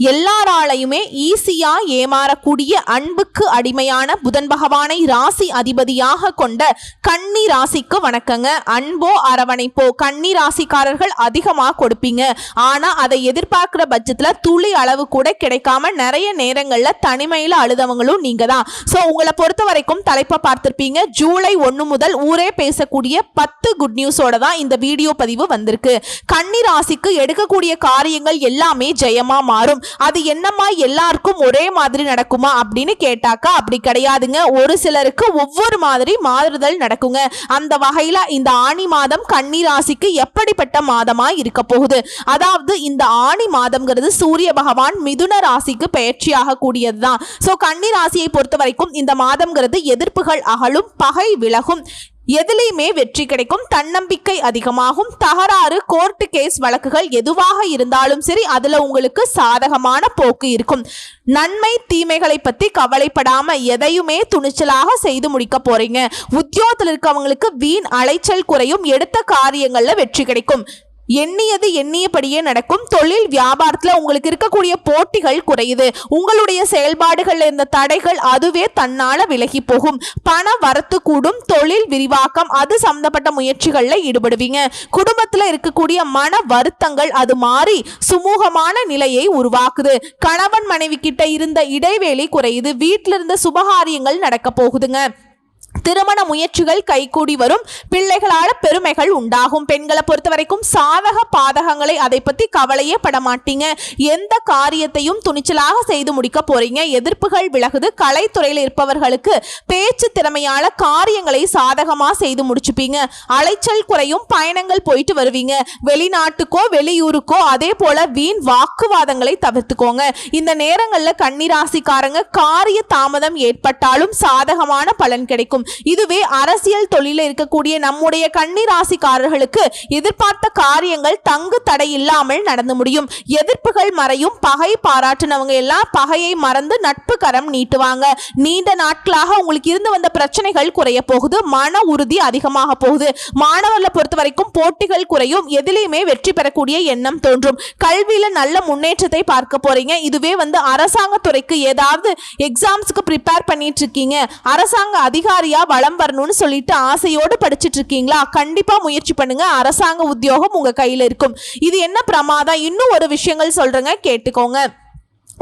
எல்லாராலையுமே ஈஸியா ஏமாறக்கூடிய அன்புக்கு அடிமையான புதன் பகவானை ராசி அதிபதியாக கொண்ட கன்னி ராசிக்கு வணக்கங்க. அன்போ அரவணைப்போ கன்னி ராசிக்காரர்கள் அதிகமா கொடுப்பீங்க. ஆனா அதை எதிர்பார்க்கிற பட்சத்துல துளி அளவு கூட கிடைக்காம நிறைய நேரங்கள்ல தனிமையில அழுதவங்களும் நீங்க தான். சோ உங்களை பொறுத்த வரைக்கும் தலைப்பை பார்த்திருப்பீங்க. ஜூலை 1 முதல் ஊரே பேசக்கூடிய 10 குட் நியூஸோட தான் இந்த வீடியோ பதிவு வந்திருக்கு. கன்னி ராசிக்கு எடுக்கக்கூடிய காரியங்கள் எல்லாமே ஜெயமா மாறும். அது என்னமா எல்லாருக்கும் ஒரே மாதிரி நடக்குமா அப்படின்னு கேட்டாக்கா அப்படி கிடையாதுங்க. ஒரு சிலருக்கு ஒவ்வொரு மாதிரி மாறுதல் நடக்குங்க. அந்த வகையில இந்த ஆனி மாதம் கன்னி ராசிக்கு எப்படிப்பட்ட மாதமா இருக்க போகுது? அதாவது இந்த ஆனி மாதம்ங்கிறது சூரிய பகவான் மிதுன ராசிக்கு பயிற்சியாக கூடியதுதான். சோ கன்னி ராசியை பொறுத்த வரைக்கும் இந்த மாதம்ங்கிறது எதிர்ப்புகள் அகலும், பகை விலகும், எதிலையுமே வெற்றி கிடைக்கும், தன்னம்பிக்கை அதிகமாகும், தகராறு கோர்ட்டு கேஸ் வழக்குகள் எதுவாக இருந்தாலும் சரி அதுல உங்களுக்கு சாதகமான போக்கு இருக்கும். நன்மை தீமைகளை பத்தி கவலைப்படாம எதையுமே துணிச்சலாக செய்து முடிக்க போறீங்க. உத்தியோகத்தில் இருக்கவங்களுக்கு வீண் அலைச்சல் குறையும், எடுத்த காரியங்கள்ல வெற்றி கிடைக்கும், எண்ணியது எண்ணியபடியே நடக்கும். தொழில் வியாபாரத்துல உங்களுக்கு இருக்கக்கூடிய போட்டிகள் குறையுது. உங்களுடைய செயல்பாடுகள்ல இருந்த தடைகள் அதுவே தன்னால விலகி போகும். பண வரத்து கூடும், தொழில் விரிவாக்கம் அது சம்பந்தப்பட்ட முயற்சிகள்ல ஈடுபடுவீங்க. குடும்பத்துல இருக்கக்கூடிய மன வருத்தங்கள் அது மாறி சுமூகமான நிலையை உருவாக்குது. கணவன் மனைவி கிட்ட இருந்த இடைவேளை குறையுது. வீட்டில இருந்த சுபகாரியங்கள் நடக்க போகுதுங்க. திருமண முயற்சிகள் கைகூடி வரும். பிள்ளைகளால பெருமைகள் உண்டாகும். பெண்களை பொறுத்த வரைக்கும் சாதக பாதகங்களை அதை பத்தி கவலையே பட மாட்டீங்க. எந்த காரியத்தையும் துணிச்சலாக செய்து முடிக்க போறீங்க. எதிர்ப்புகள் விலகுது. கலைத்துறையில் இருப்பவர்களுக்கு பேச்சு திறமையால காரியங்களை சாதகமா செய்து முடிச்சுப்பீங்க. அலைச்சல் குறையும். பயணங்கள் போயிட்டு வருவீங்க. வெளிநாட்டுக்கோ வெளியூருக்கோ. அதே போல வீண் வாக்குவாதங்களை தவிர்த்துக்கோங்க. இந்த நேரங்கள்ல கன்னிராசிக்காரங்க காரிய தாமதம் ஏற்பட்டாலும் சாதகமான பலன் கிடைக்கும். இதுவே அரசியல் தொழில இருக்கக்கூடிய நம்முடைய கன்னி ராசிக்காரர்களுக்கு எதிர்பார்த்த காரியங்கள் தங்கு தடை இல்லாமல் நடந்து முடியும். எதிர்ப்புகள் மறையும். பகை பாராட்டினவங்க எல்லாம் பகையை மறந்து நட்பு கரம் நீட்டுவாங்க. நீண்ட நாட்களாக உங்களுக்கு இருந்து வந்த பிரச்சனைகள் குறைய போகுது. மன உறுதி அதிகமாக போகுது. மாணவர்களை பொறுத்த வரைக்கும் போட்டிகள் குறையும். எதிலையுமே வெற்றி பெறக்கூடிய எண்ணம் தோன்றும். கல்வியில நல்ல முன்னேற்றத்தை பார்க்க போறீங்க. இதுவே அரசாங்க துறைக்கு ஏதாவது எக்ஸாம்ஸ்க்கு ப்ரிப்பேர் பண்ணிட்டு இருக்கீங்க, அரசாங்க அதிகாரியா வளம் வரணும்னு சொல்லிட்டு ஆசையோடு படிச்சுட்டு இருக்கீங்களா? கண்டிப்பா முயற்சி பண்ணுங்க. அரசாங்க உத்தியோகம் உங்க கையில இருக்கும். இது என்ன பிரமாதம்? இன்னும் ஒரு விஷயங்கள் சொல்றேங்க, கேட்டுக்கோங்க.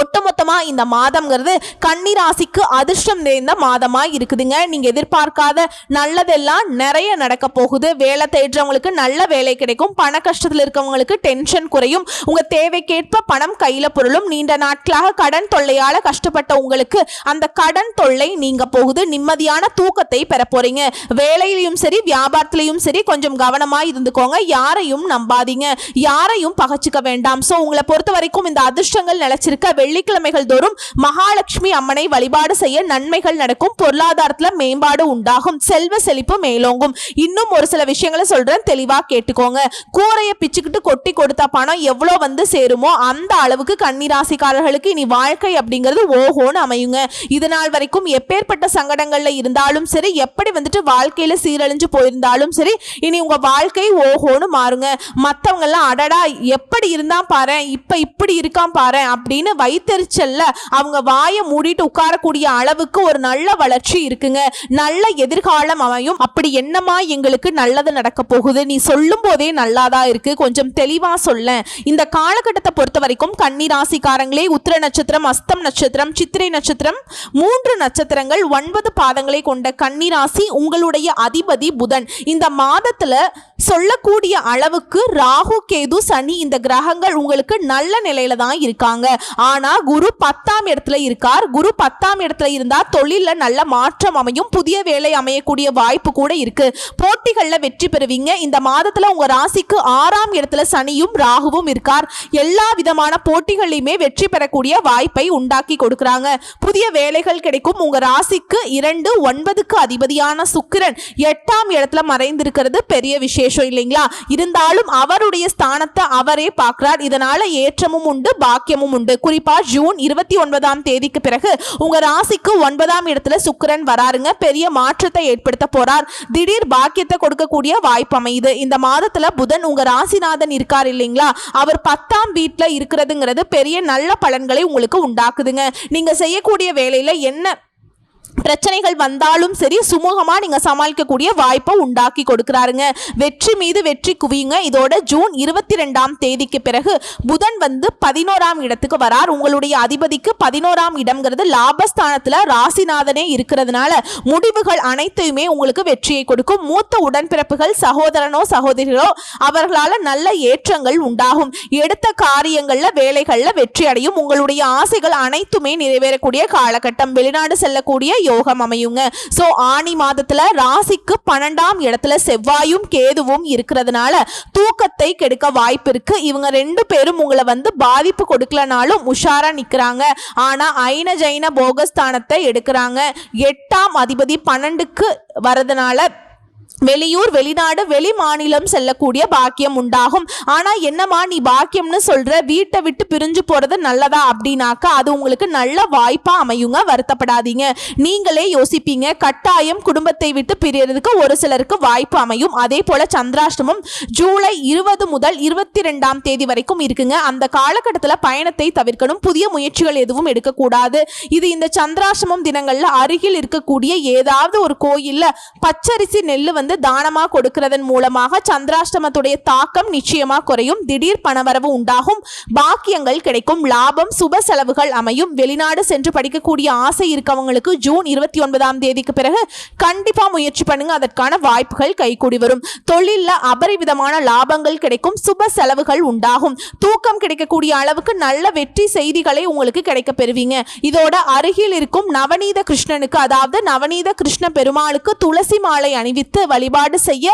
ஒட்டுமொத்தமா இந்த மாதம்ங்கிறது கன்னி ராசிக்கு அதிர்ஷ்டம் நிறைந்த மாதமா இருக்குதுங்க. நீங்க எதிர்பார்க்காத நல்லதெல்லாம் நிறைய நடக்க போகுது. வேலை தேடுறவங்களுக்கு நல்ல வேலை கிடைக்கும். பண கஷ்டத்தில் இருக்கவங்களுக்கு டென்ஷன் குறையும். உங்க தேவைக்கேற்ப பணம் கையில பொருளும். நீண்ட நாட்களாக கடன் தொல்லையால கஷ்டப்பட்ட உங்களுக்கு அந்த கடன் தொல்லை நீங்க போகுது. நிம்மதியான தூக்கத்தை பெற போறீங்க. வேலையிலையும் சரி வியாபாரத்திலையும் சரி கொஞ்சம் கவனமா இருந்துக்கோங்க. யாரையும் நம்பாதீங்க, யாரையும் பகச்சுக்க வேண்டாம். சோ உங்களை பொறுத்த வரைக்கும் இந்த அதிர்ஷ்டங்கள் நிலைச்சிருக்க வெள்ளிக்கிழமைகள் தோறும் மகாலட்சுமி அம்மனை வழிபாடு செய்ய நன்மைகள் நடக்கும். பொருளாதாரத்துல மேம்பாடு உண்டாகும். செல்வ செழிப்பு மேலோங்கும். இன்னும் ஒரு சில விஷயங்களை சொல்றேன், தெளிவா கேட்டுக்கோங்க. கூரையை பிச்சுக்கிட்டு கொட்டி கொடுத்த பணம் எவ்வளவு சேருமோ அந்த அளவுக்கு கன்னிராசிக்காரர்களுக்கு இனி வாழ்க்கை அப்படிங்கிறது ஓஹோன்னு அமையுங்க. இது நாள் வரைக்கும் எப்பேற்பட்ட சங்கடங்கள்ல இருந்தாலும் சரி, எப்படி வாழ்க்கையில சீரழிஞ்சு போயிருந்தாலும் சரி, இனி உங்க வாழ்க்கை ஓஹோன்னு மாறுங்க. மத்தவங்க எல்லாம் அடடா எப்படி இருந்தா பாரு, இப்ப இப்படி இருக்கான் பாரு அப்படின்னு வைத்தறிச்சல்ல அவங்க வாயை மூடிட்டு உட்காரக்கூடிய அளவுக்கு ஒரு நல்ல வளர்ச்சி இருக்குங்க. நல்ல எதிர்காலம் அமையும். அப்படி என்னமா எங்களுக்கு நல்லது நடக்க போகுது? நீ சொல்லும் போதே நல்லாதான் இருக்கு, கொஞ்சம் தெளிவா சொல்ல. இந்த காலகட்டத்தை பொறுத்த வரைக்கும் கன்னி ராசிக்காரங்களே, உத்திர நட்சத்திரம், அஸ்தம் நட்சத்திரம், சித்திரை நட்சத்திரம் 3 நட்சத்திரங்கள் 9 பாதங்களை கொண்ட கன்னி ராசி உங்களுடைய அதிபதி புதன். இந்த மாதத்துல சொல்லக்கூடிய அளவுக்கு ராகு கேது சனி இந்த கிரகங்கள் உங்களுக்கு நல்ல நிலையில தான் இருக்காங்க. ஆனா குரு 10ஆம் இடத்துல இருக்கார். குரு 10ஆம் இடத்துல இருந்தா தொழில நல்ல மாற்றம் அமையும். புதிய வேலை அமையக்கூடிய வாய்ப்பு கூட இருக்கு. போட்டிகள்ல வெற்றி பெறுவீங்க. இந்த மாதத்துல உங்க ராசிக்கு 6ஆம் இடத்துல சனியும் ராகுவும் இருக்கார். எல்லா விதமான போட்டிகளையுமே வெற்றி பெறக்கூடிய வாய்ப்பை உண்டாக்கி கொடுக்கறாங்க. புதிய வேலைகள் கிடைக்கும். உங்க ராசிக்கு 2, 9க்கு அதிபதியான சுக்கிரன் 8ஆம் இடத்துல மறைந்திருக்கிறது பெரிய விசேஷம் இல்லைங்களா? இருந்தாலும் அவருடைய ஸ்தானத்தை அவரே பார்க்கிறார். இதனால ஏற்றமும் உண்டு, பாக்கியமும் உண்டு. குறிப்பா குறிப்பா ஜூன் 29ஆம் தேதிக்கு பிறகு உங்க ராசிக்கு 9ஆம் இடத்துல சுக்கிரன் வராருங்க. பெரிய மாற்றத்தை ஏற்படுத்த போறார். திடீர் பாக்கியத்தை கொடுக்கக்கூடிய வாய்ப்பு அமையுது. இந்த மாதத்துல புதன் உங்க ராசிநாதன் இருக்கார் இல்லைங்களா, அவர் 10ஆம் வீட்டுல இருக்கிறதுங்கிறது பெரிய நல்ல பலன்களை உங்களுக்கு உண்டாக்குதுங்க. நீங்க செய்யக்கூடிய வேலையில என்ன பிரச்சனைகள் வந்தாலும் சரி சுமூகமா நீங்க சமாளிக்கக்கூடிய வாய்ப்பை உண்டாக்கி கொடுக்கிறாருங்க. வெற்றி மீது வெற்றி குவியுங்க. இதோட ஜூன் 22ஆம் தேதிக்கு பிறகு புதன் வந்து 11ஆம் இடத்துக்கு வரார். உங்களுடைய அதிபதிக்கு 11ஆம் இடம்ங்கிறது லாபஸ்தானத்துல ராசிநாதனே இருக்கிறதுனால முடிவுகள் அனைத்தையுமே உங்களுக்கு வெற்றியை கொடுக்கும். மூத்த உடன்பிறப்புகள் சகோதரனோ சகோதரிகளோ அவர்களால நல்ல ஏற்றங்கள் உண்டாகும். எடுத்த காரியங்கள்ல வேலைகள்ல வெற்றி அடையும். உங்களுடைய ஆசைகள் அனைத்துமே நிறைவேறக்கூடிய காலகட்டம். வெளிநாடு செல்லக்கூடிய யோகம் அமையுங்க. சோ ஆனி மாதத்துல ராசிக்கு 12ஆம் இடத்துல செவ்வாயும் கேதுவும் இருக்கிறதுனால தூக்கத்தை கெடுக்க வாய்ப்பு இருக்கு. இவங்க 2 பேரும் உங்களை வந்து பாதிப்பு கொடுக்கலனாலும் உஷாரா நிக்கிறாங்க. ஆனா ஐன ஜைன போகஸ்தானத்தை எடுக்கிறாங்க. 8ஆம் அதிபதி 12க்கு வரதுனால வெளியூர் வெளிநாடு வெளி மாநிலம் செல்லக்கூடிய பாக்கியம் உண்டாகும். ஆனா என்னமா நீ பாக்கியம்னு சொல்ற, வீட்டை விட்டு பிரிஞ்சு போறது நல்லதா அப்படின்னாக்கா அது உங்களுக்கு நல்ல வாய்ப்பா அமையுங்க. வருத்தப்படாதீங்க. நீங்களே யோசிப்பீங்க, கட்டாயம் குடும்பத்தை விட்டு பிரியறதுக்கு ஒரு சிலருக்கு வாய்ப்பு அமையும். அதே போல சந்திராஷ்டமம் ஜூலை 20 முதல் 22ஆம் தேதி வரைக்கும் இருக்குங்க. அந்த காலகட்டத்தில் பயணத்தை தவிர்க்கணும். புதிய முயற்சிகள் எதுவும் எடுக்கக்கூடாது. இது இந்த சந்திராஷ்டமம் தினங்கள்ல அருகில் இருக்கக்கூடிய ஏதாவது ஒரு கோயில்ல பச்சரிசி நெல்லு வந்து தானமா கொடுக்கிறதன் மூலமாக சந்திராஷ்டமத்துடைய தாக்கம் நிச்சயமா குறையும். திடீர் பணவரவு உண்டாகும். பாக்கியங்கள் கிடைக்கும். லாபம், சுப செலவுகள் அமையும். வெளிநாடு சென்று படிக்கக்கூடிய ஆசை இருக்கவங்களுக்கு ஜூன் 29ஆம் தேதிக்கு பிறகு கண்டிப்பா முயற்சி பண்ணுங்க. அதற்கான வாய்ப்புகள் கைகூடி வரும். தொழில்ல அபரிவிதமான லாபங்கள் கிடைக்கும். சுப செலவுகள் உண்டாகும். தூக்கம் கிடைக்கக்கூடிய அளவுக்கு நல்ல வெற்றி செய்திகளை உங்களுக்கு கிடைக்க பெறுவீங்க. இதோட அருகில் இருக்கும் நவநீத கிருஷ்ணனுக்கு, அதாவது நவநீத கிருஷ்ண பெருமாளுக்கு துளசி மாலை அணிவித்து வழிபாடு செய்ய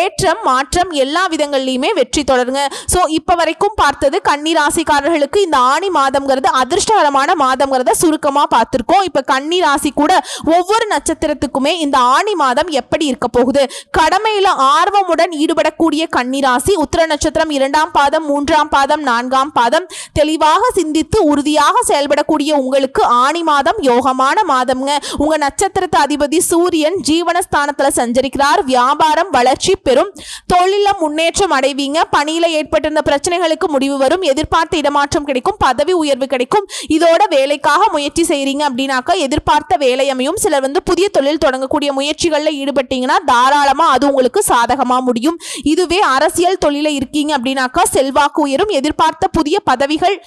ஏற்றம் மாற்றம் எல்லா விதங்கள்லயுமே வெற்றி தொடருங்க. சோ இப்ப வரைக்கும் பார்த்தது கன்னி ராசிக்காரர்களுக்கு இந்த ஆணி மாதம்ங்கிறது அதிர்ஷ்டகரமான மாதம்ங்கிறத சுருக்கமா பார்த்திருக்கோம். இப்ப கன்னி ராசி கூட ஒவ்வொரு நட்சத்திரத்துக்குமே இந்த ஆணி மாதம் எப்படி இருக்க போகுது, கடமையில ஆர்வமுடன் ஈடுபடக்கூடிய கன்னி ராசி, உத்திர நட்சத்திரம் 2ஆம் பாதம் 3ஆம் பாதம் 4ஆம் பாதம் தெளிவாக சிந்தித்து உறுதியாக செயல்படக்கூடிய உங்களுக்கு ஆணி மாதம் யோகமான மாதம்ங்க. உங்க நட்சத்திரத்து அதிபதி சூரியன் ஜீவனஸ்தானத்துல சஞ்சரிக்கிறார். வியாபாரம் வளர்ச்சி பெறும். தொழில முன்னேற்றம் அடைவீங்க. பணியில ஏற்பட்டிருந்த பிரச்சனைகளுக்கு முடிவு வரும். எதிர்பார்த்த இடமாற்றம் கிடைக்கும். பதவி உயர்வு கிடைக்கும். இதோட வேலைக்காக முயற்சி செய்றீங்க அப்படின்னாக்கா எதிர்பார்த்த வேலை அமையும். சிலர் வந்து புதிய தொழில் தொடங்கக்கூடிய முயற்சிகள்ல ஈடுபட்டீங்கன்னா தாராளமா அது உங்களுக்கு சாதகமா முடியும். இதுவே அரசியல் தொழில இருக்கீங்க அப்படின்னாக்கா செல்வாக்கு உயரும். எதிர்பார்த்த புதிய பதவிகள்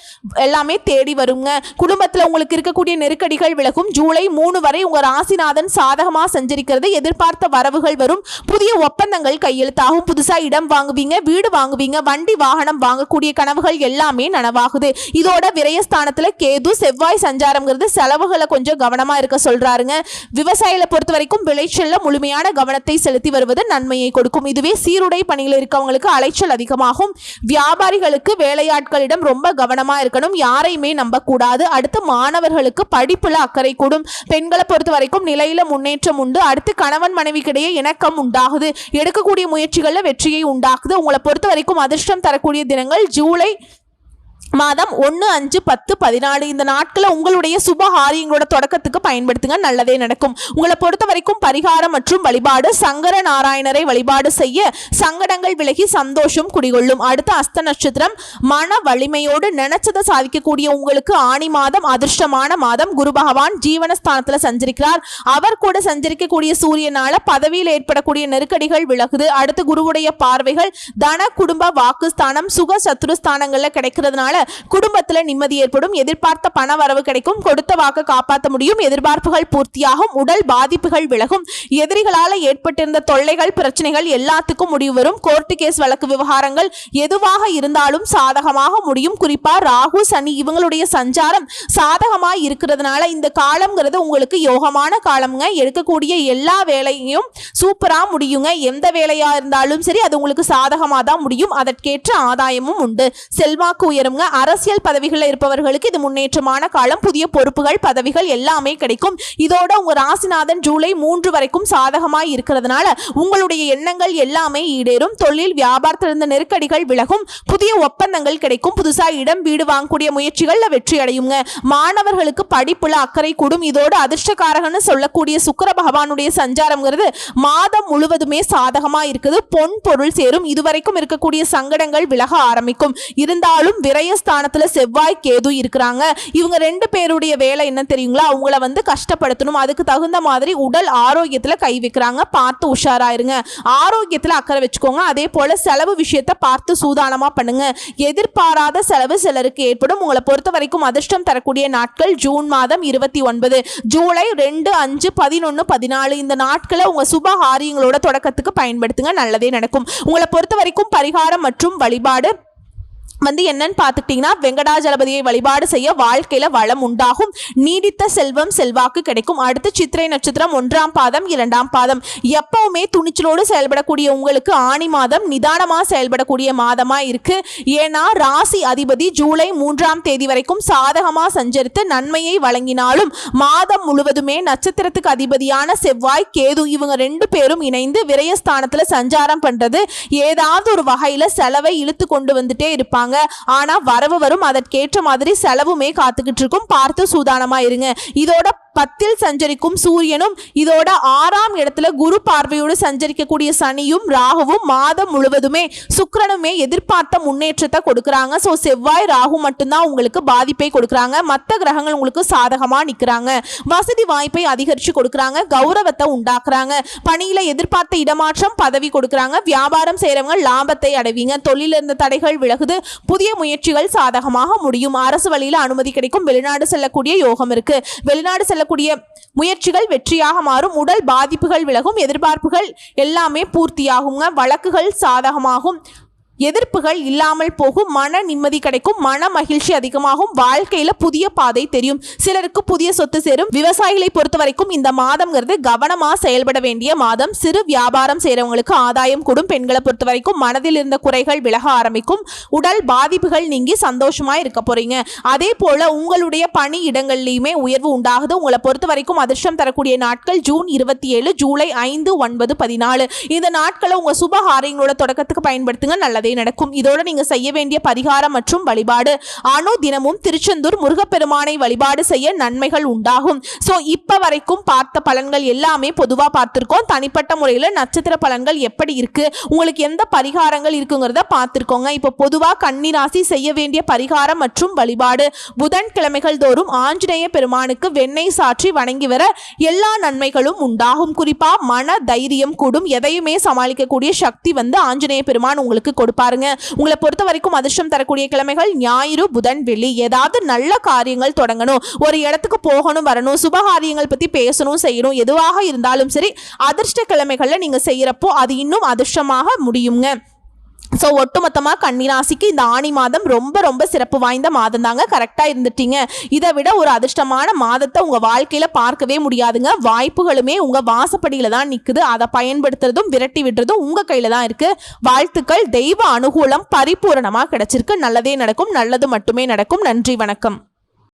எல்லாமே தேடி வருங்க. குடும்பத்துல உங்களுக்கு இருக்கக்கூடிய நெருக்கடிகள் விலகும். ஜூலை 3 வரை உங்க ராசிநாதன் சாதகமா சஞ்சரிக்கிறது. எதிர்பார்த்த வரவுகள் வரும். புதிய ஒப்பந்தங்கள் கையெழுத்தாகும். புதுசா இடம் வாங்குவீங்க, வீடு வாங்குவீங்க, வண்டி வாகனம் வாங்கக்கூடிய கனவுகள் எல்லாமே நனவாகுது. இதோட விரயஸ்தானத்துல கேது செவ்வாய் சஞ்சாரம்ங்கிறது செலவுகளை கொஞ்சம் கவனமா இருக்க சொல்றாருங்க. விவசாயிகளை பொறுத்த வரைக்கும் விளைச்சல்ல முழுமையான கவனத்தை செலுத்தி வருவது நன்மையை கொடுக்கும். இதுவே சீருடை பணியில் இருக்கவங்களுக்கு அலைச்சல் அதிகமாகும். வியாபாரிகளுக்கு வேலையாட்களிடம் ரொம்ப கவனமா இருக்கணும். யாரையுமே நம்ப கூடாது. அடுத்து மாணவர்களுக்கு படிப்புல அக்கறை கூடும். பெண்களை பொறுத்த வரைக்கும் நிலையில முன்னேற்றம் உண்டு. அடுத்து கணவன் மனைவிக்கிடையே இணக்கம் உண்டாகுது. எடுக்கக்கூடிய முயற்சிகள்ல வெற்றியை உண்டாக்குது. உங்களை பொறுத்த வரைக்கும் அதிர்ஷ்டம் தரக்கூடிய தினங்கள் ஜூலை மாதம் 1, 5, 10, 14 இந்த நாட்களை உங்களுடைய சுப காரியங்களோட தொடக்கத்துக்கு பயன்படுத்துங்க. நல்லதே நடக்கும். உங்களை பொறுத்த வரைக்கும் பரிகாரம் மற்றும் வழிபாடு சங்கர நாராயணரை வழிபாடு செய்ய சங்கடங்கள் விலகி சந்தோஷம் குடிகொள்ளும். அடுத்த அஸ்த நட்சத்திரம் மன வலிமையோடு நினைச்சதை சாதிக்கக்கூடிய உங்களுக்கு ஆணி மாதம் அதிர்ஷ்டமான மாதம். குரு பகவான் ஜீவனஸ்தானத்துல சஞ்சரிக்கிறார். அவர் கூட சஞ்சரிக்கக்கூடிய சூரியனால பதவியில் ஏற்படக்கூடிய நெருக்கடிகள் விலகுது. அடுத்து குருவுடைய பார்வைகள் தன குடும்ப வாக்குஸ்தானம் சுக சத்துருஸ்தானங்கள்ல கிடைக்கிறதுனால குடும்பத்துல நிம்மதி ஏற்படும். எதிர்பார்த்த பண வரவு கிடைக்கும். கொடுத்த வாக்கு காப்பாற்ற முடியும். எதிர்பார்ப்புகள் பூர்த்தியாகும். உடல் பாதிப்புகள் விலகும். எதிரிகளால ஏற்பட்டிருந்த தொல்லைகள் பிரச்சனைகள் எல்லாத்துக்கும் முடிவு வரும். கோர்ட்டு கேஸ் வழக்கு விவகாரங்கள் எதுவாக இருந்தாலும் சாதகமாக முடியும். குறிப்பா ராகு சனி இவங்களுடைய சஞ்சாரம் சாதகமா இருக்கிறதுனால இந்த காலம்ங்கிறது உங்களுக்கு யோகமான காலம்ங்க. எடுக்கக்கூடிய எல்லா வேலையும் சூப்பரா முடியுங்க. எந்த வேலையா இருந்தாலும் சரி அது உங்களுக்கு சாதகமா தான் முடியும். அதற்கேற்ற ஆதாயமும் உண்டு. செல்வாக்கு உயருங்க. அரசியல் பதவிகளில் இருப்பவர்களுக்கு இது முன்னேற்றமான காலம். புதிய பொறுப்புகள், பதவிகள் எல்லாமே கிடைக்கும். இதோட உங்க ராசிநாதன் ஜூலை 3 வரைக்கும் சாதகமாய் இருக்கிறதுனால உங்களுடைய எண்ணங்கள் எல்லாமே ஈடேறும். தொழில் வியாபாரத்திலிருந்து நெருக்கடிகள் விலகும். புதிய ஒப்பந்தங்கள் கிடைக்கும். புதுசா இடம் வீடு வாங்கக்கூடிய முயற்சிகள்ல வெற்றி அடையுங்க. மாணவர்களுக்கு படிப்புல அக்கறை கூடும். இதோட அதிர்ஷ்டக்காரகன்னு சொல்லக்கூடிய சுக்கிர பகவானுடைய சஞ்சாரம்ங்கிறது மாதம் முழுவதுமே சாதகமா இருக்குது. பொன் பொருள் சேரும். இதுவரைக்கும் இருக்கக்கூடிய சங்கடங்கள் விலக ஆரம்பிக்கும். இருந்தாலும் விரயஸ்தானத்துல செவ்வாய் கேது இருக்கிறாங்க. இவங்க 2 பேருடைய வேலை என்ன தெரியுங்களா? அவங்கள கஷ்டப்படுத்தணும். அதுக்கு தகுந்த மாதிரி உடல் ஆரோக்கியத்துல கை வைக்கிறாங்க. பார்த்து உஷாராயிருங்க. ஆரோக்கியத்துல அக்கறை வச்சுக்கோங்க. அதே போல செலவு விஷயத்தை பார்த்து சூதானமா பண்ணுங்க. எதிர்பாராத செலவு சிலருக்கு ஏற்படும். உங்களை பொறுத்த வரைக்கும் அதிர்ஷ்டம் தரக்கூடிய நாட்கள் ஜூன் மாதம் 29, ஜூலை 2, 5, 11, 14 இந்த நாட்களை உங்க சுப காரியங்களோட தொடக்கத்துக்கு பயன்படுத்துங்க. நல்லதே நடக்கும். உங்களை பொறுத்த வரைக்கும் பரிகாரம் மற்றும் வழிபாடு என்னன்னு பார்த்துக்கிட்டீங்கன்னா, வெங்கடாஜலபதியை வழிபாடு செய்ய வாழ்க்கையில வளம் உண்டாகும். நீடித்த செல்வம் செல்வாக்கு கிடைக்கும். அடுத்து சித்திரை நட்சத்திரம் 1ஆம் பாதம் 2ஆம் பாதம். எப்பவுமே துணிச்சலோடு செயல்படக்கூடிய உங்களுக்கு ஆணி மாதம் நிதானமா செயல்படக்கூடிய மாதமா இருக்கு. ஏன்னா ராசி அதிபதி ஜூலை 3ஆம் தேதி வரைக்கும் சாதகமா சஞ்சரித்து நன்மையை வழங்கினாலும் மாதம் முழுவதுமே நட்சத்திரத்துக்கு அதிபதியான செவ்வாய் கேது இவங்க 2 பேரும் இணைந்து விரயஸ்தானத்துல சஞ்சாரம் பண்றது ஏதாவது ஒரு வகையில செலவை இழுத்து கொண்டு வந்துட்டே இருப்பாங்க. ஆனா வரவு வரும். அதற்கேற்ற மாதிரி செலவுமே காத்துக்கிட்டு இருக்கும். பார்த்து சூதானமா இருங்க. இதோட 10ல் சஞ்சரிக்கும் சூரியனும் இதோட 6ஆம் இடத்துல குரு பார்வையோடு சஞ்சரிக்கக்கூடிய சனியும் ராகுவும் மாதம் முழுவதுமே சுக்கிரனுமே எதிர்பார்த்த முன்னேற்றத்தை கொடுக்கறாங்க. சோ செவ்வாய் ராகு மட்டும்தான் உங்களுக்கு பாதிப்பை கொடுக்கறாங்க. மற்ற கிரகங்கள் உங்களுக்கு சாதகமா நிக்கிறாங்க. வசதி வாய்ப்பை அதிகரிச்சு கொடுக்கறாங்க. கௌரவத்தை உண்டாக்குறாங்க. பணியில எதிர்பார்த்த இடமாற்றம் பதவி கொடுக்கறாங்க. வியாபாரம் செய்யறவங்க லாபத்தை அடைவீங்க. தொழில இருந்த தடைகள் விலகுது. புதிய முயற்சிகள் சாதகமாக முடியும். அரசு வழியில அனுமதி கிடைக்கும். வெளிநாடு செல்லக்கூடிய யோகம் இருக்கு. வெளிநாடு செல்லக்கூடிய முயற்சிகள் வெற்றியாக மாறும். உடல் பாதிப்புகள் விலகும். எதிர்பார்ப்புகள் எல்லாமே பூர்த்தியாகுங்க. வழக்குகள் சாதகமாகும். எதிர்ப்புகள் இல்லாமல் போகும். மன நிம்மதி கிடைக்கும். மன மகிழ்ச்சி அதிகமாகும். வாழ்க்கையில புதிய பாதை தெரியும். சிலருக்கு புதிய சொத்து சேரும். விவசாயிகளை பொறுத்த வரைக்கும் இந்த மாதம்ங்கிறது கவனமா செயல்பட வேண்டிய மாதம். சிறு வியாபாரம் செய்யறவங்களுக்கு ஆதாயம் கூடும். பெண்களை பொறுத்த வரைக்கும் மனதில் இருந்த குறைகள் விலக ஆரம்பிக்கும். உடல் பாதிப்புகள் நீங்கி சந்தோஷமா இருக்க போறீங்க. அதே போல உங்களுடைய பணி இடங்கள்லயுமே உயர்வு உண்டாகுது. உங்களை பொறுத்த வரைக்கும் அதிர்ஷ்டம் தரக்கூடிய நாட்கள் ஜூன் 27, ஜூலை 5, 9, 14 இந்த நாட்களை உங்க சுப காரியங்களோட தொடக்கத்துக்கு பயன்படுத்துங்க. நல்லதே நடக்கும். இதோட நீங்க செய்ய வேண்டிய பரிகாரம் மற்றும் வழிபாடு தினமும் திருச்செந்தூர் முருகப்பெருமானை வழிபாடு செய்ய நன்மைகள் உண்டாகும். சோ இப்ப வரைக்கும் பார்த்த பலன்கள் எல்லாமே பொதுவா பார்த்திருக்கோம். தனிப்பட்ட முறையில் நட்சத்திர பலன்கள் எப்படி இருக்கு, உங்களுக்கு எந்த பரிகாரங்கள் இருக்குங்கிறத பார்த்திருக்கோங்க. இப்ப பொதுவா கன்னி ராசி செய்ய வேண்டிய பரிகாரம் மற்றும் வழிபாடு புதன்கிழமைகள் தோறும் ஆஞ்சநேய பெருமானுக்கு வெண்ணெய் சாற்றி வணங்கி வர எல்லா நன்மைகளும் உண்டாகும். குறிப்பா மன தைரியம் கூடும். எதையுமே சமாளிக்கக்கூடிய சக்தி ஆஞ்சநேய பெருமான் உங்களுக்கு கொடுப்பாருங்க. உங்களை பொறுத்த வரைக்கும் அதிர்ஷ்டம் தரக்கூடிய கிழமைகள் ஞாயிறு, புதன், வெள்ளி. ஏதாவது நல்ல காரியங்கள் தொடங்கணும், ஒரு இடத்துக்கு போகணும் வரணும், சுபகாரியங்கள் பத்தி பேசணும் செய்யணும், எதுவாக இருந்தாலும் சரி அதிர்ஷ்ட கிழமைகள்ல நீங்க செய்யறப்போ அது இன்னும் அதிர்ஷ்டமாக முடியுங்க. ஸோ ஒட்டுமொத்தமாக கன்னிராசிக்கு இந்த ஆணி மாதம் ரொம்ப ரொம்ப சிறப்பு வாய்ந்த மாதம் தாங்க. கரெக்டாக இருந்துட்டீங்க. இதை விட ஒரு அதிர்ஷ்டமான மாதத்தை உங்கள் வாழ்க்கையில் பார்க்கவே முடியாதுங்க. வாய்ப்புகளுமே உங்கள் வாசப்படியில் தான் நிற்குது. அதை பயன்படுத்துறதும் விரட்டி விடுறதும் உங்கள் கையில் தான் இருக்குது. வாழ்த்துக்கள். தெய்வ அனுகூலம் பரிபூரணமாக கிடைச்சிருக்கு. நல்லதே நடக்கும். நல்லது மட்டுமே நடக்கும். நன்றி, வணக்கம்.